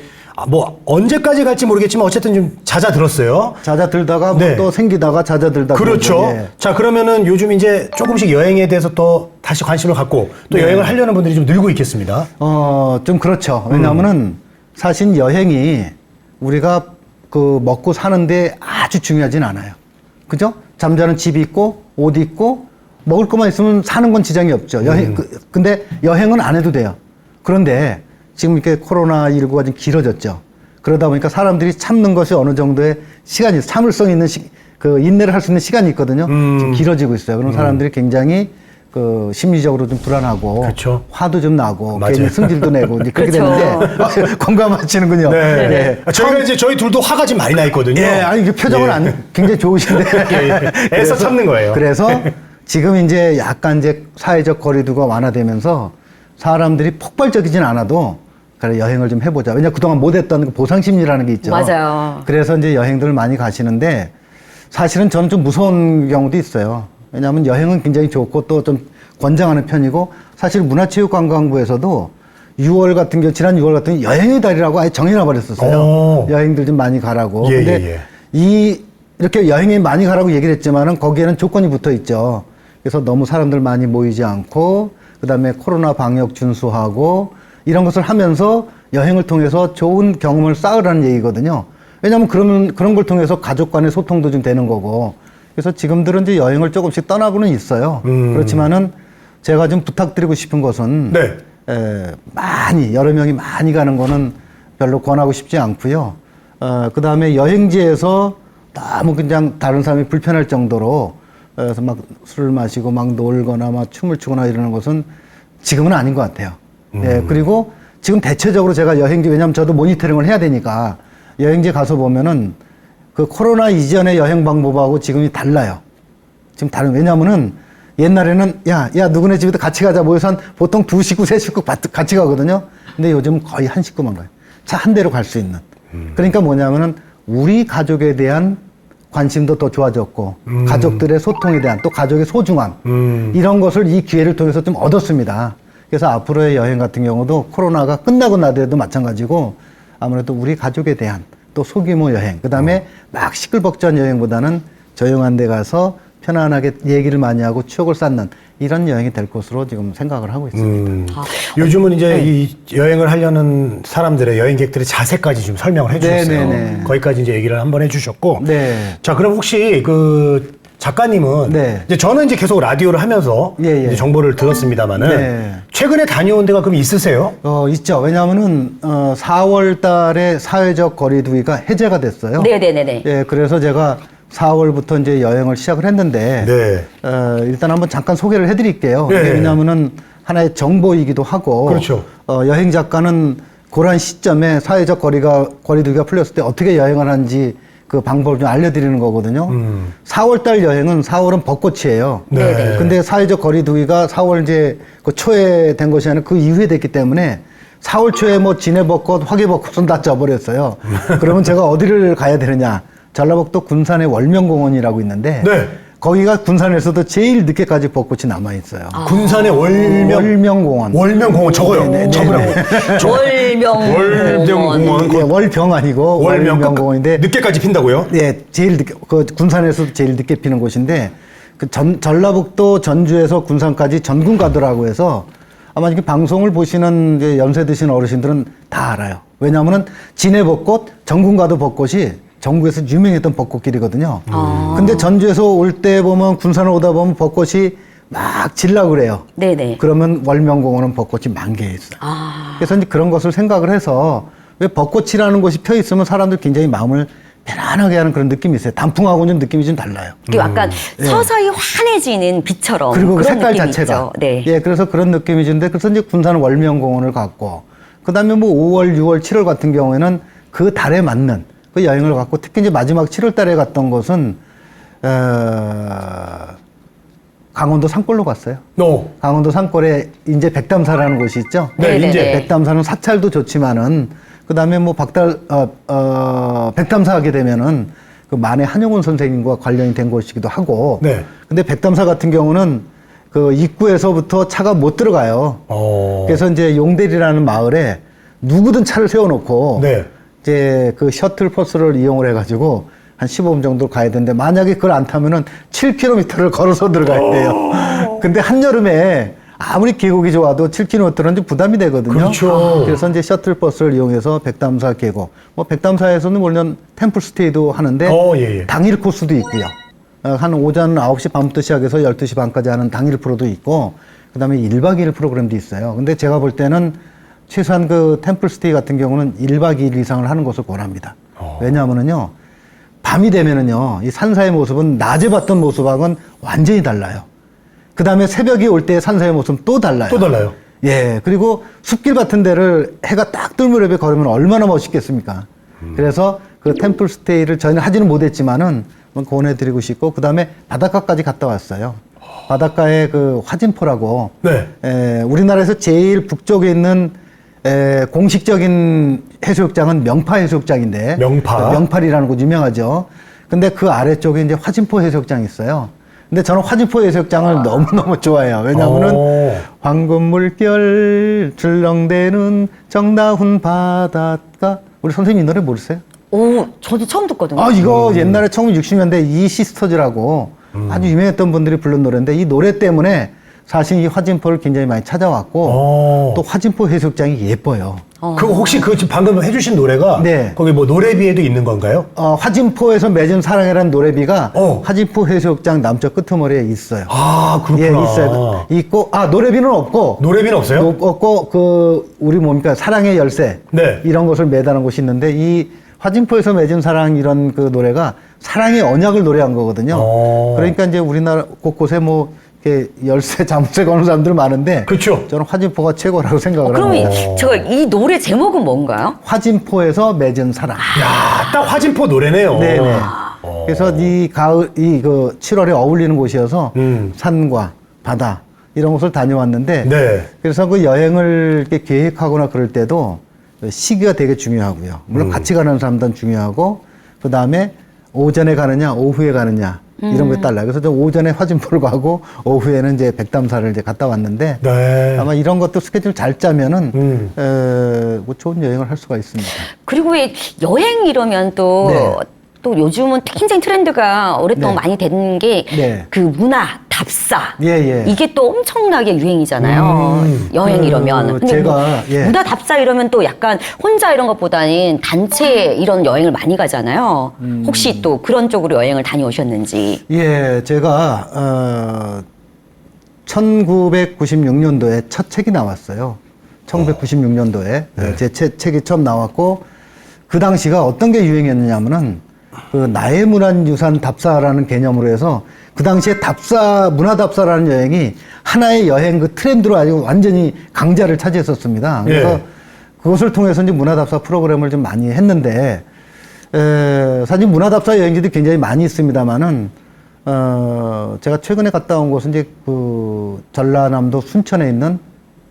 뭐 언제까지 갈지 모르겠지만 어쨌든 좀 잦아들었어요.
잦아들다가
네.
뭐 또 생기다가 잦아들다가
그렇죠.
그러죠. 예.
자, 그러면은 요즘 이제 조금씩 여행에 대해서 또 다시 관심을 갖고 또 여행을 하려는 분들이 좀 늘고 있겠습니다.
좀 그렇죠. 왜냐하면은 사실 여행이 우리가 그 먹고 사는데 아주 중요하진 않아요. 그죠? 잠자는 집이 있고 옷 입고 먹을 것만 있으면 사는 건 지장이 없죠. 근데 여행은 안 해도 돼요. 그런데 지금 이렇게 코로나19가 좀 길어졌죠. 그러다 보니까 사람들이 참는 것이 어느 정도의 시간이, 참을성 있는 그 인내를 할 수 있는 시간이 있거든요. 지금 길어지고 있어요. 그럼 사람들이 굉장히 그 심리적으로 좀 불안하고
그렇죠.
화도 좀 나고
맞아요.
괜히 승질도 내고 이제 그렇게
그렇죠.
되는데 공감하시는군요.
네.
예.
저희가 이제 저희 둘도 화가 좀 많이 나 있거든요.
예, 아니 그 표정은
예.
굉장히 좋으신데
예. 애써 참는 거예요.
그래서 지금 이제 약간 이제 사회적 거리두기가 완화되면서 사람들이 폭발적이진 않아도 그래 여행을 좀 해보자. 왜냐 그동안 못했던 그 보상 심리라는 게 있죠.
맞아요.
그래서 이제 여행들을 많이 가시는데 사실은 저는 좀 무서운 경우도 있어요. 왜냐하면 여행은 굉장히 좋고 또 좀 권장하는 편이고 사실 문화체육관광부에서도 6월 같은 경우 지난 6월 같은 경우 여행의 달이라고 아예 정해놔 버렸었어요.
오.
여행들 좀 많이 가라고.
예,
근데
예.
이렇게 여행에 많이 가라고 얘기를 했지만은 거기에는 조건이 붙어 있죠. 그래서 너무 사람들 많이 모이지 않고 그다음에 코로나 방역 준수하고 이런 것을 하면서 여행을 통해서 좋은 경험을 쌓으라는 얘기거든요. 왜냐하면 그런 걸 통해서 가족 간의 소통도 좀 되는 거고. 그래서 지금들은 이제 여행을 조금씩 떠나고는 있어요. 그렇지만은 제가 좀 부탁드리고 싶은 것은
네.
여러 명이 많이 가는 거는 별로 권하고 싶지 않고요. 그다음에 여행지에서 너무 그냥 다른 사람이 불편할 정도로 그래서 막 술을 마시고 막 놀거나 막 춤을 추거나 이러는 것은 지금은 아닌 것 같아요. 예, 그리고 지금 대체적으로 제가 여행지, 왜냐하면 저도 모니터링을 해야 되니까 여행지 가서 보면은 그 코로나 이전의 여행 방법하고 지금이 달라요. 지금 왜냐하면은 옛날에는 야 누구네 집에도 같이 가자 모여서 한 보통 2식구, 3식구 같이 가거든요. 근데 요즘 거의 한 식구만 가요. 차 한 대로 갈 수 있는. 그러니까 뭐냐면은 우리 가족에 대한 관심도 더 좋아졌고 가족들의 소통에 대한 또 가족의 소중함 이런 것을 이 기회를 통해서 좀 얻었습니다. 그래서 앞으로의 여행 같은 경우도 코로나가 끝나고 나더라도 마찬가지고 아무래도 우리 가족에 대한 또 소규모 여행, 그 다음에 막 시끌벅적한 여행보다는 조용한 데 가서 편안하게 얘기를 많이 하고 추억을 쌓는 이런 여행이 될 것으로 지금 생각을 하고 있습니다.
요즘은 이제 이 여행을 하려는 사람들의 여행객들의 자세까지 좀 설명을 해주셨어요.
네네네.
거기까지 이제 얘기를 한번 해주셨고.
네.
자, 그럼 혹시 그 작가님은
네.
이제 저는 이제 계속 라디오를 하면서
예, 예.
이제 정보를 들었습니다만은
네.
최근에 다녀온 데가 그럼 있으세요?
있죠. 왜냐하면은 4월 달에 사회적 거리두기가 해제가 됐어요.
네네네네.
예, 그래서 제가 4월부터 이제 여행을 시작을 했는데
네.
일단 한번 잠깐 소개를 해드릴게요.
네.
이게 왜냐하면은 하나의 정보이기도 하고,
그렇죠.
여행 작가는 그런 시점에 사회적 거리두기가 풀렸을 때 어떻게 여행을 하는지 그 방법을 좀 알려드리는 거거든요. 4월달 여행은 4월은 벚꽃이에요.
네.
근데 사회적 거리두기가 4월 이제 그 초에 된 것이 아니라 그 이후에 됐기 때문에 4월 초에 뭐 진해벚꽃, 화개벚꽃은 다 져버렸어요. 그러면 제가 어디를 가야 되느냐? 전라북도 군산의 월명공원이라고 있는데
네.
거기가 군산에서도 제일 늦게까지 벚꽃이 남아 있어요.
군산의
월명공원.
월명공원 저거요.
네, 네,
저거라고.
월명공원.
예, 월병 아니고 월명공원인데
늦게까지 핀다고요?
예, 제일 늦게 그 군산에서 제일 늦게 피는 곳인데 그 전라북도 전주에서 군산까지 전군가도라고 해서 아마 이렇게 방송을 보시는 이제 연세 드신 어르신들은 다 알아요. 왜냐하면은 진해벚꽃, 전군가도 벚꽃이 전국에서 유명했던 벚꽃길이거든요. 근데 전주에서 올 때 보면 군산을 오다 보면 벚꽃이 막 질라 그래요.
네네.
그러면 월명공원은 벚꽃이 만개해 있어요. 그래서 이제 그런 것을 생각을 해서 왜 벚꽃이라는 곳이 펴 있으면 사람들 굉장히 마음을 편안하게 하는 그런 느낌이 있어요. 단풍하고는 느낌이 좀 달라요.
이게 약간 서서히 환해지는 빛처럼
그리고 그
그런
색깔
느낌이
자체가.
있죠. 네.
예, 그래서 그런 느낌이 드는데 그래서 이제 군산 월명공원을 갔고 그다음에 뭐 5월, 6월, 7월 같은 경우에는 그 달에 맞는 그 여행을 갔고 특히 이제 마지막 7월 달에 갔던 곳은 강원도 산골로 갔어요. 강원도 산골에 인제 백담사라는 곳이 있죠.
네,
인제.
백담사는 사찰도 좋지만은 그다음에 뭐 백담사 하게 되면은 그 만해 한용운 선생님과 관련이 된 곳이기도 하고.
네.
근데 백담사 같은 경우는 그 입구에서부터 차가 못 들어가요. 그래서 이제 용대리라는 마을에 누구든 차를 세워놓고
네.
이제 그 셔틀 버스를 이용을 해가지고 한 15분 정도 가야 되는데 만약에 그걸 안 타면은 7km를 걸어서 들어가야 돼요. 근데 한여름에 아무리 계곡이 좋아도 7km는 좀 부담이 되거든요.
그렇죠.
그래서 이제 셔틀 버스를 이용해서 백담사 계곡, 뭐 백담사에서는 물론 템플 스테이도 하는데
예, 예.
당일 코스도 있고요. 한 오전 9시 반부터 시작해서 12시 반까지 하는 당일 프로도 있고, 그 다음에 1박 2일 프로그램도 있어요. 근데 제가 볼 때는 최소한 그 템플스테이 같은 경우는 1박 2일 이상을 하는 것을 권합니다. 왜냐하면은요, 밤이 되면은요, 이 산사의 모습은 낮에 봤던 모습하고는 완전히 달라요. 그 다음에 새벽이 올 때 산사의 모습은 또 달라요.
또 달라요.
예. 그리고 숲길 같은 데를 해가 딱 뜰 무렵에 걸으면 얼마나 멋있겠습니까? 그래서 그 템플스테이를 저희는 하지는 못했지만은 권해드리고 싶고, 그 다음에 바닷가까지 갔다 왔어요. 바닷가에 그 화진포라고.
네.
우리나라에서 제일 북쪽에 있는 공식적인 해수욕장은 명파 해수욕장인데.
명파.
명팔이라는 곳 유명하죠. 근데 그 아래쪽에 이제 화진포 해수욕장이 있어요. 근데 저는 화진포 해수욕장을 너무너무 좋아해요. 왜냐하면은 황금 물결 출렁대는 정다운 바닷가. 우리 선생님 이 노래 모르세요?
오, 저도 처음 듣거든요.
아, 이거 옛날에 1960년대 이 시스터즈라고 아주 유명했던 분들이 부른 노래인데, 이 노래 때문에 사실 이 화진포를 굉장히 많이 찾아왔고, 또 화진포 해수욕장이 예뻐요.
그거 혹시 그 지금 방금 해주신 노래가
네.
거기 뭐 노래비에도 있는 건가요?
화진포에서 맺은 사랑이라는 노래비가 화진포 해수욕장 남쪽 끄트머리에 있어요.
아, 그렇구나.
예, 있어요. 있고, 노래비는 없고.
노래비는 없어요?
없고, 우리 뭡니까, 사랑의 열쇠.
네.
이런 것을 매다는 곳이 있는데, 이 화진포에서 맺은 사랑 이런 그 노래가 사랑의 언약을 노래한 거거든요. 그러니까 이제 우리나라 곳곳에 뭐, 이렇게 열쇠, 자물쇠 거는 사람들 많은데.
그렇죠.
저는 화진포가 최고라고 생각을
그럼
합니다.
제가 이 노래 제목은 뭔가요?
화진포에서 맺은 사랑.
야, 딱 화진포 노래네요.
네네. 그래서 이 가을, 그 7월에 어울리는 곳이어서 산과 바다 이런 곳을 다녀왔는데.
네.
그래서 그 여행을 이렇게 계획하거나 그럴 때도 시기가 되게 중요하고요. 물론 같이 가는 사람들은 중요하고, 그 다음에 오전에 가느냐, 오후에 가느냐, 이런 거에 달라요. 그래서 좀 오전에 화진포를 가고, 오후에는 이제 백담사를 이제 갔다 왔는데,
네.
아마 이런 것도 스케줄 잘 짜면은, 뭐 좋은 여행을 할 수가 있습니다.
그리고 왜 여행 이러면 또,
네.
또 요즘은 굉장히 트렌드가 오랫동안
네.
많이 된 게 그
네.
문화, 답사.
예.
이게 또 엄청나게 유행이잖아요. 여행 이러면. 근데
제가, 예.
문화 답사 이러면 또 약간 혼자 이런 것보다는 단체 이런 여행을 많이 가잖아요. 혹시 또 그런 쪽으로 여행을 다녀오셨는지.
예, 제가 1996년도에 첫 책이 나왔어요. 1996년도에 제 책이 처음 나왔고, 그 당시가 어떤 게 유행이었느냐면은 그 나의 문화유산 답사라는 개념으로 해서 그 당시에 문화답사라는 여행이 하나의 여행 그 트렌드로 아주 완전히 강자를 차지했었습니다. 그래서
예.
그것을 통해서 이제 문화답사 프로그램을 좀 많이 했는데, 사실 문화답사 여행지도 굉장히 많이 있습니다만은, 제가 최근에 갔다 온 곳은 이제 그 전라남도 순천에 있는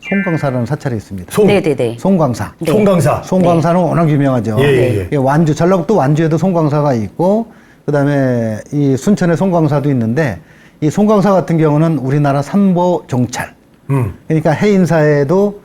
송광사라는 사찰이 있습니다.
네네네.
송광사.
네.
송강사.
송광사는 워낙 유명하죠.
예.
예, 완주, 전라북도 완주에도 송광사가 있고, 그 다음에 이 순천에 송광사도 있는데, 이 송광사 같은 경우는 우리나라 삼보 종찰. 그러니까 해인사에도,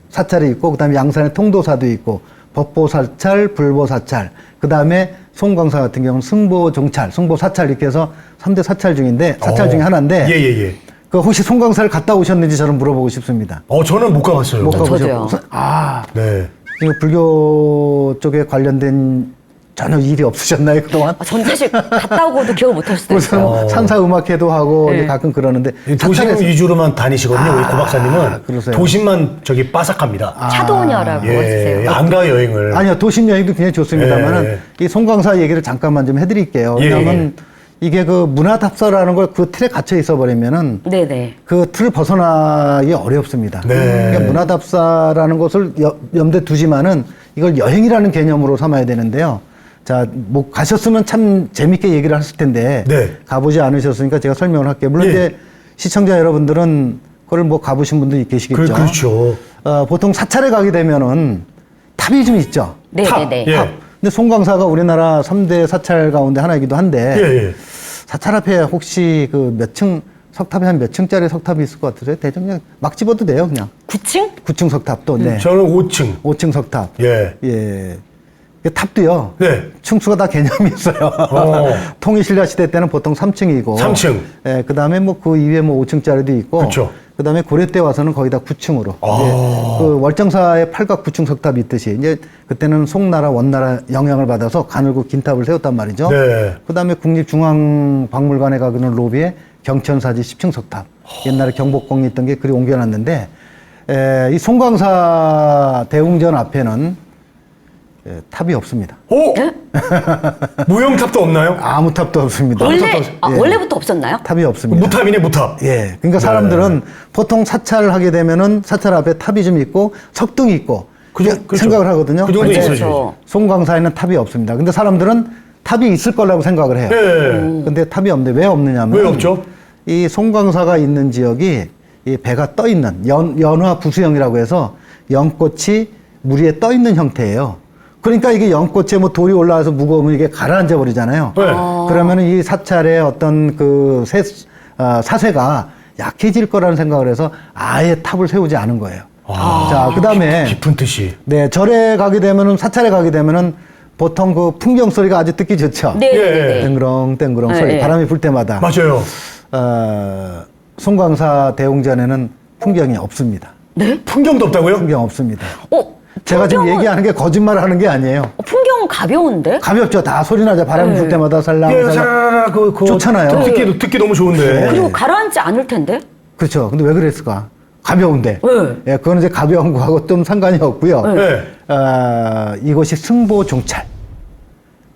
사찰이 있고, 그 다음에 양산에 통도사도 있고, 법보사찰, 불보사찰, 그 다음에 송광사 같은 경우는 승보종찰, 승보사찰 이렇게 해서 3대 사찰 중인데, 사찰 중에 하나인데,
예.
그 혹시 송광사를 갔다 오셨는지 저는 물어보고 싶습니다.
저는 못 가봤어요.
못
저도요.
가보셨고.
네.
이거 불교 쪽에 관련된 전혀 일이 없으셨나요, 그동안?
전 사실 갔다 오고도 기억을 못 할 수도 있어요.
무슨 산사음악회도 하고
네.
이제 가끔 그러는데.
도심
사찰에서-
위주로만 다니시거든요. 우리 고 박사님은
그러세요?
도심만 저기 빠삭합니다.
차도녀라고
예,
해주세요.
안 가 여행을.
아니요, 도심 여행도 굉장히 좋습니다만은
예.
이 송광사 얘기를 잠깐만 좀 해드릴게요.
예.
왜냐하면 이게 그 문화답사라는 걸 그 틀에 갇혀 있어 버리면은
네네.
그 틀을 벗어나기 어렵습니다.
네.
그러니까 문화답사라는 것을 염두에 두지만은 이걸 여행이라는 개념으로 삼아야 되는데요. 자, 뭐 가셨으면 참 재밌게 얘기를 했을 텐데
네.
가보지 않으셨으니까 제가 설명을 할게요. 물론
예.
이제 시청자 여러분들은 그걸 뭐 가보신 분도 계시겠죠.
그렇죠.
보통 사찰에 가게 되면은 탑이 좀 있죠.
네네네.
예.
탑. 근데 송광사가 우리나라 3대 사찰 가운데 하나이기도 한데
예.
사찰 앞에 혹시 그 몇 층 석탑이 한 몇 층짜리 석탑이 있을 것 같으세요? 대충 그냥 막 집어도 돼요, 그냥.
9층?
9층 석탑도. 네.
저는 5층.
5층 석탑.
예.
예. 그 탑도요.
네.
층수가 다 개념이 있어요. 통일신라 시대 때는 보통 3층이고.
3층.
예, 그 다음에 뭐 그 이후에 뭐 5층짜리도 있고.
그렇죠.
그다음에 고려 때 와서는 거의 다 9층으로. 그 월정사의 팔각 9층 석탑이 있듯이 이제 그때는 송나라, 원나라 영향을 받아서 가늘고 긴 탑을 세웠단 말이죠.
네.
그다음에 국립중앙박물관에 가는 로비에 경천사지 10층 석탑. 옛날에 경복궁이 있던 게 그리 옮겨놨는데 이 송광사 대웅전 앞에는 탑이 없습니다.
오! 무형탑도 없나요?
아무 탑도 없습니다.
원래부터 없었나요?
탑이 없습니다.
무탑이네, 무탑.
예. 그러니까 사람들은 보통 사찰을 하게 되면은 사찰 앞에 탑이 좀 있고 석등이 있고
그렇죠.
생각을 하거든요.
그 정도
근데
있어야죠.
송광사에는 탑이 없습니다. 근데 사람들은 탑이 있을 거라고 생각을 해요.
예.
근데 탑이 없는데 왜 없느냐면
왜 없죠?
이 송광사가 있는 지역이 이 배가 떠 있는 연화 부수형이라고 해서 연꽃이 물 위에 떠 있는 형태예요. 그러니까 이게 연꽃에 뭐 돌이 올라와서 무거우면 이게 가라앉아 버리잖아요.
네.
그러면은 이 사찰의 어떤 그 사세가 약해질 거라는 생각을 해서 아예 탑을 세우지 않은 거예요. 자, 그다음에
깊은 뜻이.
네, 절에 가게 되면은 사찰에 가게 되면은 보통 그 풍경 소리가 아주 듣기 좋죠.
네.
땡그렁 땡그렁 소리
네.
바람이 불 때마다.
맞아요.
송광사 대웅전에는 풍경이 없습니다.
풍경도 없다고요?
풍경 없습니다.
어,
제가 지금 얘기하는 게 거짓말을 하는 게 아니에요.
풍경은 가벼운데?
가볍죠. 다 소리 나죠. 바람이 불 때마다
예,
살랑살랑.
사라라라,
좋잖아요.
듣기 너무 좋은데.
그리고 가라앉지 않을 텐데?
그렇죠. 근데 왜 그랬을까? 가벼운데.
네.
예, 그거는 이제 가벼운 거하고 좀 상관이 없고요.
네.
이것이 승보종찰.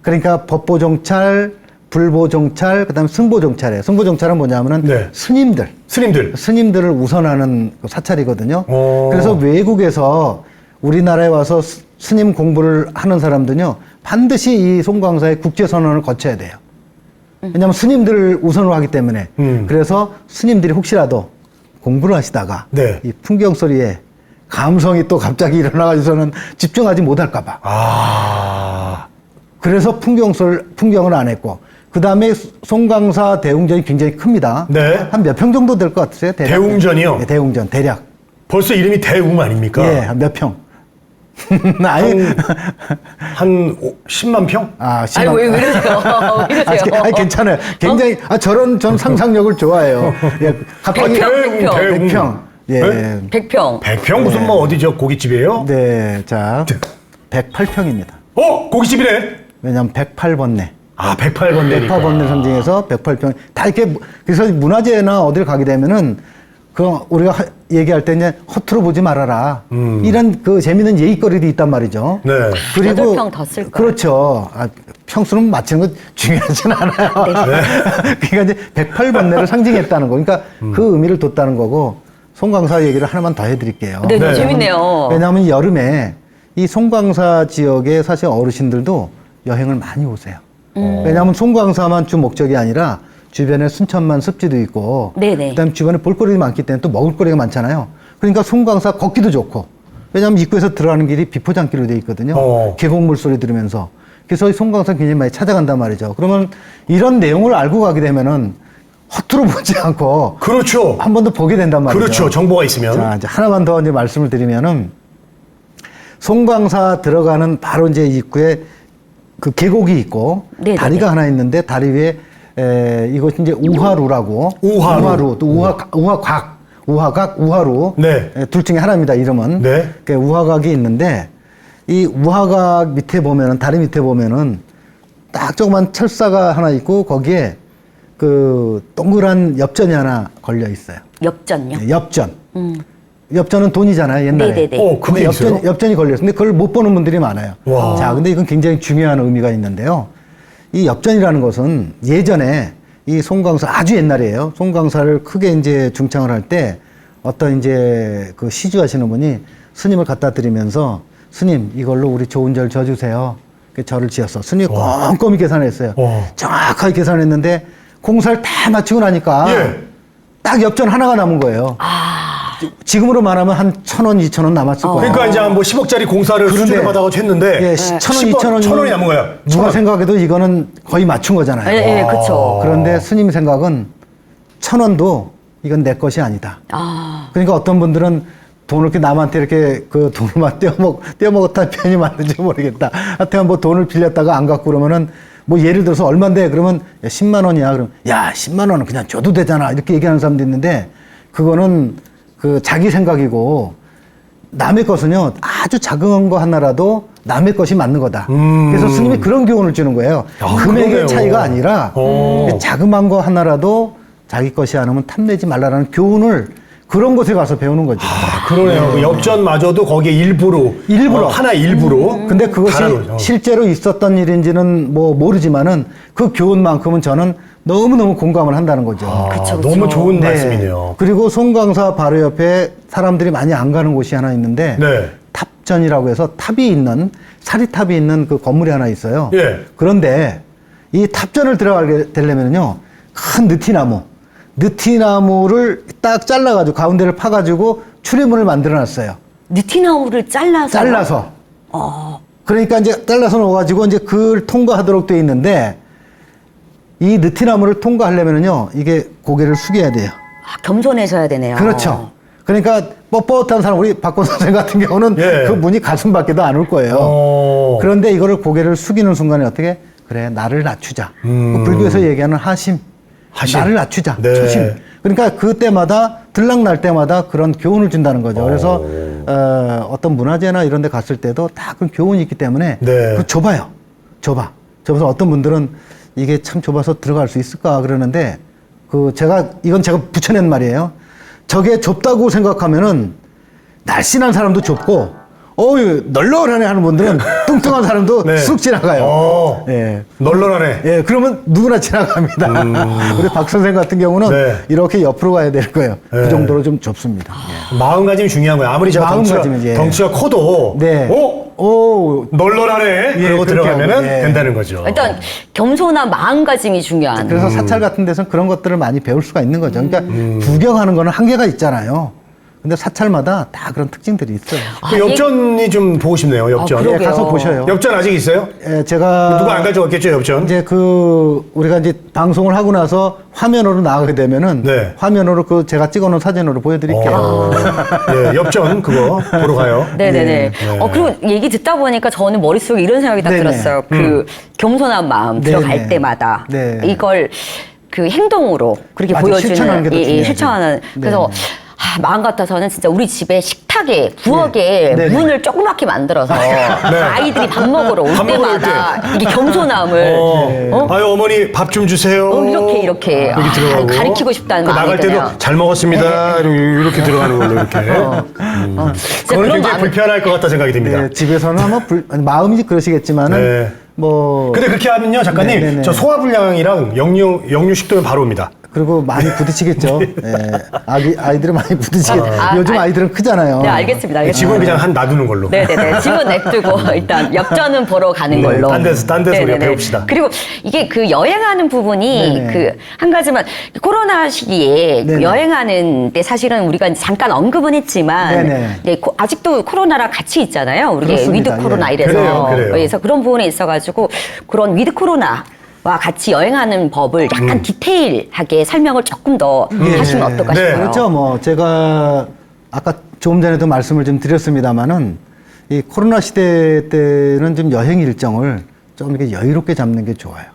그러니까 법보종찰, 불보종찰, 그다음에 승보종찰이에요. 승보종찰은 뭐냐면은
네.
스님들을 우선하는 그 사찰이거든요.
오.
그래서 외국에서 우리나라에 와서 스님 공부를 하는 사람들은요, 반드시 이 송광사의 국제선언을 거쳐야 돼요. 왜냐하면 스님들을 우선으로 하기 때문에. 그래서 스님들이 혹시라도 공부를 하시다가
네.
이 풍경 소리에 감성이 또 갑자기 일어나가지고서는 집중하지 못할까봐. 그래서 풍경을 안 했고, 그 다음에 송광사 대웅전이 굉장히 큽니다.
네.
한 몇 평 정도 될 것 같으세요? 대략?
대웅전이요?
네, 대웅전, 대략.
벌써 이름이 대웅 아닙니까?
예, 한 몇 평? 아니,
한 10만 평?
아,
아니, 왜 이러세요? 왜 이러세요?
아니, 괜찮아요. 굉장히, 전 상상력을 좋아해요. 예, 갑자기.
백평.
100평. 예.
네?
100평.
100평? 무슨 뭐 어디죠? 고깃집이에요?
네, 자, 108평입니다.
고깃집이네?
왜냐면 108번뇌.
108번 내니까.
108번뇌 상징해서 108평. 다 이렇게, 그래서 문화재나 어딜 가게 되면은, 우리가 얘기할 때 이제 허투루 보지 말아라. 이런 그 재밌는 예의거리도 있단 말이죠.
네.
그리고
8평 더 쓸 거예요.
그렇죠. 평수는 맞추는 거 중요하진 않아요. 그러니까 이제 108번뇌를 상징했다는 거. 그러니까 그 의미를 뒀다는 거고, 송광사 얘기를 하나만 더 해드릴게요.
네,
네.
재밌네요.
왜냐하면 여름에 이 송광사 지역에 사실 어르신들도 여행을 많이 오세요. 왜냐하면 송광사만 주 목적이 아니라 주변에 순천만 습지도 있고,
네네.
그다음에 주변에 볼거리가 많기 때문에 또 먹을거리가 많잖아요. 그러니까 송광사 걷기도 좋고, 왜냐하면 입구에서 들어가는 길이 비포장길로 돼 있거든요. 계곡물 소리 들으면서. 그래서 이 송광사 굉장히 많이 찾아간단 말이죠. 그러면 이런 내용을 알고 가게 되면은 허투루 보지 않고
그렇죠.
한 번 더 보게 된단 말이죠.
그렇죠. 정보가 있으면.
자, 이제 하나만 더 이제 말씀을 드리면은 송광사 들어가는 바로 이제 입구에 그 계곡이 있고
네네네.
다리가 하나 있는데 다리 위에 이것이 이제 우화루라고
우화루.
또 우화각, 우화루
네.
둘 중에 하나입니다. 이름은
네.
그 우화각이 있는데 이 우화각 밑에 보면은 다리 밑에 보면은 딱 조그만 철사가 하나 있고 거기에 그 동그란 엽전이 하나 걸려 있어요.
엽전요?
네, 엽전. 엽전은 돈이잖아요, 옛날에.
네네네.
그게
근데
있어요?
엽전이 걸려 있어요. 근데 그걸 못 보는 분들이 많아요.
와.
자, 근데 이건 굉장히 중요한 의미가 있는데요. 이 엽전이라는 것은 예전에 이 송광사, 아주 옛날이에요. 송광사를 크게 이제 중창을 할 때 어떤 이제 그 시주하시는 분이 스님을 갖다 드리면서 스님, 이걸로 우리 좋은 절 져주세요. 그 절을 지었어. 스님이 꼼꼼히 계산했어요. 정확하게 계산했는데 공사를 다 마치고 나니까
예.
딱 엽전 하나가 남은 거예요. 지금으로 말하면 한 1,000원, 2,000원 남았을 거예요.
그러니까 이제 뭐 10억짜리 공사를
그런데-
수주를 받아가지고 했는데.
예, 1,000원, 2,000원.
1,000원이 남은 거야.
누가 생각해도 이거는 거의 맞춘 거잖아요.
예, 예, 그쵸.
그런데 스님 생각은 1,000원도 이건 내 것이 아니다. 그러니까 어떤 분들은 돈을 이렇게 남한테 이렇게 그 돈을 막 떼어먹었다 편이 맞는지 모르겠다. 하여튼 뭐 돈을 빌렸다가 안 갖고 그러면은 뭐 예를 들어서 얼만데 그러면 야, 10만 원이야. 그럼 야, 10만 원은 그냥 줘도 되잖아. 이렇게 얘기하는 사람도 있는데 그거는 그 자기 생각이고 남의 것은요 아주 작은 거 하나라도 남의 것이 맞는 거다. 그래서 스님이 그런 교훈을 주는 거예요. 금액의
그러네요.
차이가 아니라 자그만 거 하나라도 자기 것이 아니면 탐내지 말라라는 교훈을 그런 곳에 가서 배우는 거죠.
그러네요. 그 엽전마저도 거기에 일부로 하나 일부로.
근데 그것이
달아놓죠.
실제로 있었던 일인지는 뭐 모르지만은 그 교훈만큼은 저는 너무너무 공감을 한다는 거죠.
그쵸.
너무 좋은
네.
말씀이네요.
그리고 송광사 바로 옆에 사람들이 많이 안 가는 곳이 하나 있는데
네.
탑전이라고 해서 탑이 있는 사리탑이 있는 그 건물이 하나 있어요.
예.
그런데 이 탑전을 들어가게 되려면요 큰 느티나무를 딱 잘라가지고 가운데를 파가지고 출입문을 만들어놨어요.
느티나무를
잘라서. 그러니까 이제 잘라서 넣어가지고 이제 그걸 통과하도록 돼 있는데 이 느티나무를 통과하려면요 이게 고개를 숙여야 돼요.
겸손해져야 되네요.
그렇죠. 그러니까 뻣뻣한 사람 우리 박권 선생 같은 경우는
예.
그 문이 가슴밖에도 안 올 거예요. 그런데 이거를 고개를 숙이는 순간에 어떻게 그래 나를 낮추자. 그 불교에서 얘기하는 하심. 나를 낮추자.
네.
초심. 그러니까 그때마다 들락날 때마다 그런 교훈을 준다는 거죠. 그래서 어떤 문화재나 이런 데 갔을 때도 다 그런 교훈이 있기 때문에
네.
그 좁아요. 좁아서 어떤 분들은 이게 참 좁아서 들어갈 수 있을까 그러는데 이건 제가 붙여낸 말이에요. 저게 좁다고 생각하면은 날씬한 사람도 좁고 널널하네 하는 분들은 뚱뚱한 사람도
네.
쑥 지나가요. 예.
널널하네.
예, 그러면 누구나 지나갑니다. 우리 박 선생 같은 경우는
네.
이렇게 옆으로 가야 될 거예요.
네.
그 정도로 좀 좁습니다.
마음가짐이 중요한 거예요. 아무리 제가
마음가짐은, 예.
덩치가 커도
네. 널널하네.
그러고
그렇게
들어가면은
하고, 예.
된다는 거죠.
일단 겸손한 마음가짐이 중요한.
그래서 사찰 같은 데서는 그런 것들을 많이 배울 수가 있는 거죠. 그러니까 구경하는 거는 한계가 있잖아요. 근데 사찰마다 다 그런 특징들이 있어요.
그 엽전이 좀 보고 싶네요. 엽전.
그러게요.
예, 가서 보셔요.
엽전 아직 있어요?
예, 제가
누가 안 가져왔겠죠, 엽전?
이제 우리가 이제 방송을 하고 나서 화면으로 나가게 되면은
네.
화면으로 제가 찍어놓은 사진으로 보여드릴게요.
네, 엽전 그거 보러 가요.
네네네. 그리고 얘기 듣다 보니까 저는 머릿속에 이런 생각이 딱
네네.
들었어요. 그 겸손한 마음
네네.
들어갈 때마다
네.
이걸 그 행동으로 그렇게
맞아,
보여주는
실천하는 게 더 중요하죠.
실천하는. 그래서 마음 같아서는 진짜 우리 집에 식탁에 부엌에
네네.
문을 조그맣게 만들어서 아이들이 밥 먹으러 올
밥 먹으러 올
때마다 이게 겸손함을
아유 어머니 밥 좀 주세요.
이렇게
여기 들어가고
가르치고 싶다는 마음이
나갈 때도
드네요.
잘 먹었습니다. 이렇게 들어가는 걸로 이렇게.
진짜
그건
그런
굉장히
마음이-
불편할 것 같다 생각이 듭니다.
네, 집에서는 아마 마음이 그러시겠지만은
네.
뭐
근데 그렇게 하면요, 작가님,
네네네.
저 소화불량이랑 역류 식도염 바로 옵니다.
그리고 많이 부딪히겠죠. 예. 아이들은 많이 부딪히겠죠.
아,
요즘 아이들은 크잖아요.
네, 알겠습니다.
집은 그냥 한 놔두는 걸로.
네네네. 집은 냅두고 일단 엽전은 보러 가는
네,
걸로.
딴 데서 우리가
네네네.
배웁시다.
그리고 이게 그 여행하는 부분이
네네.
그 한 가지만 코로나 시기에 그
네네.
여행하는 때 사실은 우리가 이제 잠깐 언급은 했지만
네네.
예, 아직도 코로나랑 같이 있잖아요. 우리
그렇습니다.
위드 코로나
예.
이래서
그래요.
그래서 그런 부분에 있어가지고 그런 위드 코로나. 와 같이 여행하는 법을 약간 디테일하게 설명을 조금 더 하시면 어떨까
네.
싶어요.
그렇죠. 뭐 제가 아까 조금 전에도 말씀을 좀 드렸습니다만은 이 코로나 시대 때는 좀 여행 일정을 좀 이렇게 여유롭게 잡는 게 좋아요.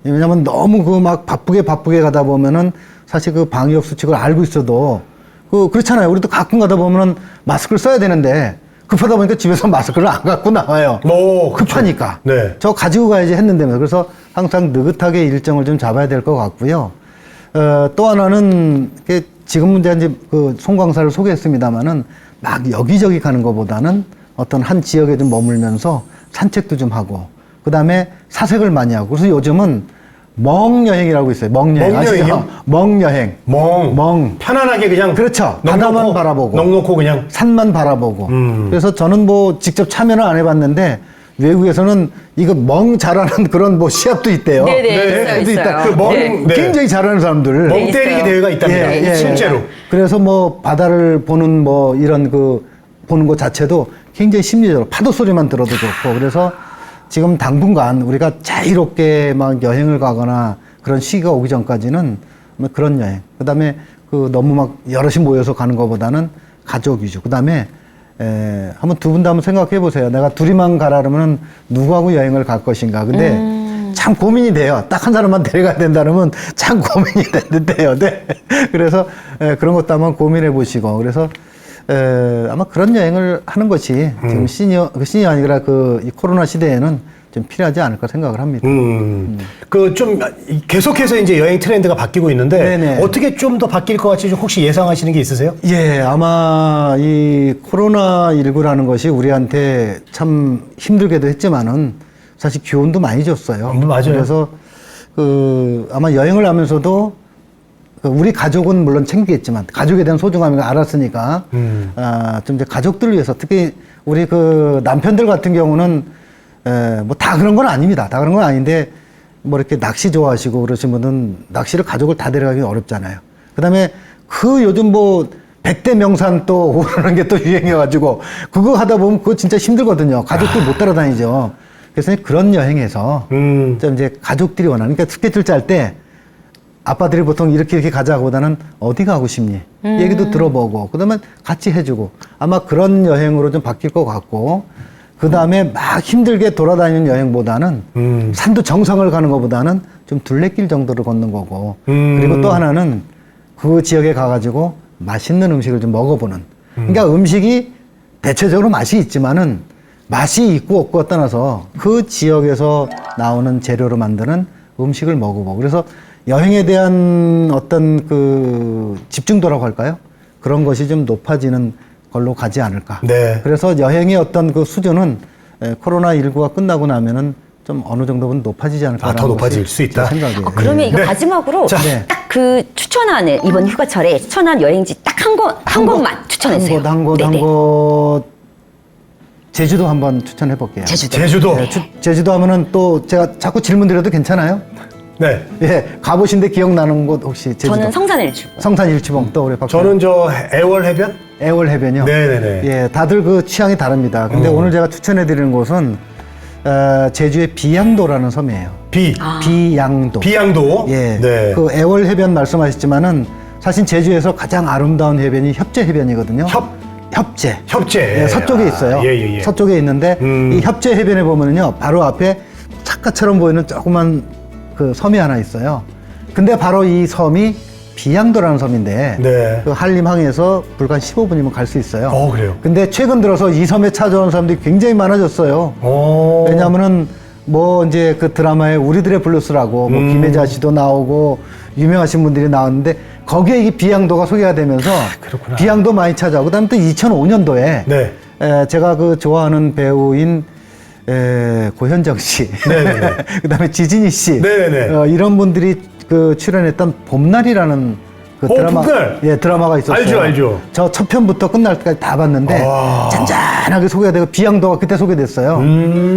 왜냐하면 너무 막 바쁘게 가다 보면은 사실 그 방역 수칙을 알고 있어도 그렇잖아요. 우리도 가끔 가다 보면은 마스크를 써야 되는데 급하다 보니까 집에서 마스크를 안 갖고 나와요. 급하니까.
네.
저 가지고 가야지 했는데 그래서 항상 느긋하게 일정을 좀 잡아야 될 것 같고요. 또 하나는 지금 이제 그 송광사를 소개했습니다마는 막 여기저기 가는 것보다는 어떤 한 지역에 좀 머물면서 산책도 좀 하고 그다음에 사색을 많이 하고 그래서 요즘은 멍여행이라고 있어요. 멍여행.
멍여행이요?
아시죠? 멍여행.
멍. 편안하게 그냥.
그렇죠. 바다만 바라보고.
넉넉고 그냥.
산만 바라보고. 그래서 저는 뭐 직접 참여는 안 해봤는데 외국에서는 이거 멍 잘하는 그런 뭐 시합도 있대요.
네네, 있어요.
있다.
그 멍, 네.
굉장히 잘하는 사람들.
멍
네,
때리기
있어요.
대회가 있답니다. 실제로.
그래서 뭐 바다를 보는 뭐 이런 보는 것 자체도 굉장히 심리적으로 파도 소리만 들어도 좋고 그래서 지금 당분간 우리가 자유롭게 막 여행을 가거나 그런 시기가 오기 전까지는 뭐 그런 여행. 그다음에 너무 막 여럿이 모여서 가는 것보다는 가족 위주. 그다음에 한번 두 분 다 한번 생각해 보세요. 내가 둘이만 가라 그러면 누구하고 여행을 갈 것인가. 근데 참 고민이 돼요. 딱 한 사람만 데려가야 된다면 참 고민이 됐는데요. 네. 그래서 그런 것도 한번 고민해 보시고 그래서 아마 그런 여행을 하는 것이 지금 시니어 아니라 이 코로나 시대에는 좀 필요하지 않을까 생각을 합니다.
그 좀 계속해서 이제 여행 트렌드가 바뀌고 있는데
네네.
어떻게 좀 더 바뀔 것 같이 좀 혹시 예상하시는 게 있으세요?
예, 아마 이 코로나19라는 것이 우리한테 참 힘들게도 했지만은 사실 교훈도 많이 줬어요.
맞아요.
그래서 아마 여행을 하면서도 우리 가족은 물론 챙기겠지만 가족에 대한 소중함을 알았으니까 좀 이제 가족들을 위해서 특히 우리 남편들 같은 경우는 뭐 다 그런 건 아닙니다. 다 그런 건 아닌데 뭐 이렇게 낚시 좋아하시고 그러신 분은 낚시를 가족을 다 데려가기 어렵잖아요. 그다음에 요즘 뭐 100대 명산 또 오르는 게 또 유행해가지고 그거 하다 보면 그거 진짜 힘들거든요. 가족들 못 따라다니죠. 그래서 그런 여행에서 좀 이제 가족들이 원하는 그러니까 스케줄 짤 때 아빠들이 보통 이렇게 가자보다는 어디 가고 싶니? 얘기도 들어보고 그다음에 같이 해주고 아마 그런 여행으로 좀 바뀔 것 같고 그 다음에 막 힘들게 돌아다니는 여행보다는 산도 정상을 가는 것보다는 좀 둘레길 정도를 걷는 거고 그리고 또 하나는 그 지역에 가가지고 맛있는 음식을 좀 먹어보는 그러니까 음식이 대체적으로 맛이 있지만은 맛이 있고 없고가 떠나서 그 지역에서 나오는 재료로 만드는 음식을 먹어보고 그래서 여행에 대한 어떤 집중도라고 할까요? 그런 것이 좀 높아지는 걸로 가지 않을까.
네.
그래서 여행의 어떤 수준은 코로나19가 끝나고 나면은 좀 어느 정도는 높아지지 않을까.
더 높아질 수 있다.
생각이에요.
그러면 이거
네.
마지막으로
자.
네.
딱 추천하는 이번 휴가철에 추천한 여행지 딱 한 곳만 추천해주세요.
한
네네.
곳. 제주도 한번 추천해 볼게요.
제주도.
네, 제주도 하면은 또 제가 자꾸 질문 드려도 괜찮아요?
네.
예, 가보신데 기억나는 곳 혹시 제주도?
저는 성산일주.
성산일주봉 또 우리 박사.
저는 애월 해변?
애월 해변이요.
네네네.
예, 다들 취향이 다릅니다. 근데 오늘 제가 추천해 드리는 곳은 제주의 비양도라는 섬이에요. 비양도.
비양도.
예.
네.
애월 해변 말씀하셨지만은 사실 제주에서 가장 아름다운 해변이 협재 해변이거든요. 협재.
협재.
예, 서쪽에 있어요.
예.
서쪽에 있는데 이 협재 해변에 보면은요, 바로 앞에 착가처럼 보이는 조그만 섬이 하나 있어요. 근데 바로 이 섬이 비양도라는 섬인데
네.
한림항에서 불과 15분이면 갈 수 있어요.
그래요?
근데 최근 들어서 이 섬에 찾아오는 사람들이 굉장히 많아졌어요. 왜냐하면은 뭐 이제 드라마에 우리들의 블루스라고 뭐 김혜자 씨도 나오고 유명하신 분들이 나왔는데 거기에 이 비양도가 소개가 되면서
그렇구나.
비양도 많이 찾아오고 그다음에 또 2005년도에
네.
제가 좋아하는 배우인 고현정 씨, 그다음에 지진이 씨,
네네네.
이런 분들이 출연했던 봄날이라는
봄날?
예, 드라마가 있었어요.
알죠.
저 첫 편부터 끝날 때까지 다 봤는데 잔잔하게 소개가 되고 비양도가 그때 소개됐어요.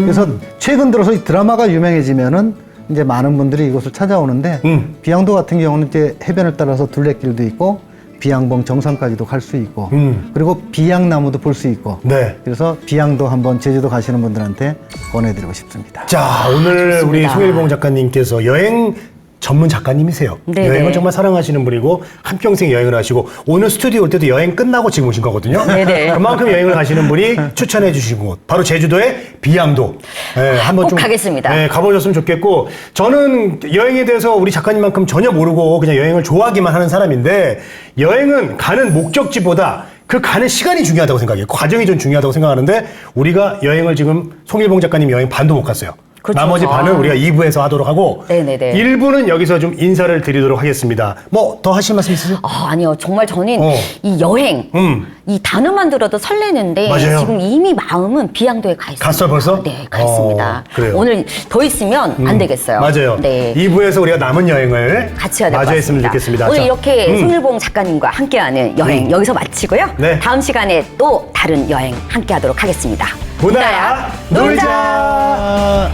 그래서 최근 들어서 이 드라마가 유명해지면은 이제 많은 분들이 이곳을 찾아오는데 비양도 같은 경우는 이제 해변을 따라서 둘레길도 있고 비양봉 정상까지도 갈 수 있고 그리고 비양나무도 볼 수 있고
네.
그래서 비양도 한번 제주도 가시는 분들한테 권해드리고 싶습니다.
자, 오늘
좋습니다.
우리 송일봉 작가님께서 여행 전문 작가님이세요.
네네.
여행을 정말 사랑하시는 분이고 한평생 여행을 하시고 오늘 스튜디오 올 때도 여행 끝나고 지금 오신 거거든요.
네네.
그만큼 여행을 가시는 분이 추천해 주신 곳 바로 제주도의 비양도. 네, 한번
꼭 가겠습니다.
네, 가보셨으면 좋겠고 저는 여행에 대해서 우리 작가님만큼 전혀 모르고 그냥 여행을 좋아하기만 하는 사람인데 여행은 가는 목적지보다 그 가는 시간이 중요하다고 생각해요. 과정이 좀 중요하다고 생각하는데 우리가 여행을 지금 송일봉 작가님 여행 반도 못 갔어요.
그렇죠.
나머지 반은 우리가 2부에서 하도록 하고
네네네.
1부는 여기서 좀 인사를 드리도록 하겠습니다. 뭐 더 하실 말씀 있으세요?
아니요. 정말 저는
어.
이 여행, 이 단어만 들어도 설레는데
맞아요.
지금 이미 마음은 비양도에 가 있습니다.
갔어요, 벌써?
네, 가 있습니다.
그래요.
오늘 더 있으면 안 되겠어요.
맞아요.
네.
2부에서 우리가 남은 여행을
같이 해야 될 것
마주했으면
같습니다.
좋겠습니다.
오늘
자,
이렇게 송일봉 작가님과 함께하는 여행 여기서 마치고요.
네.
다음 시간에 또 다른 여행 함께하도록 하겠습니다.
문화야 놀자.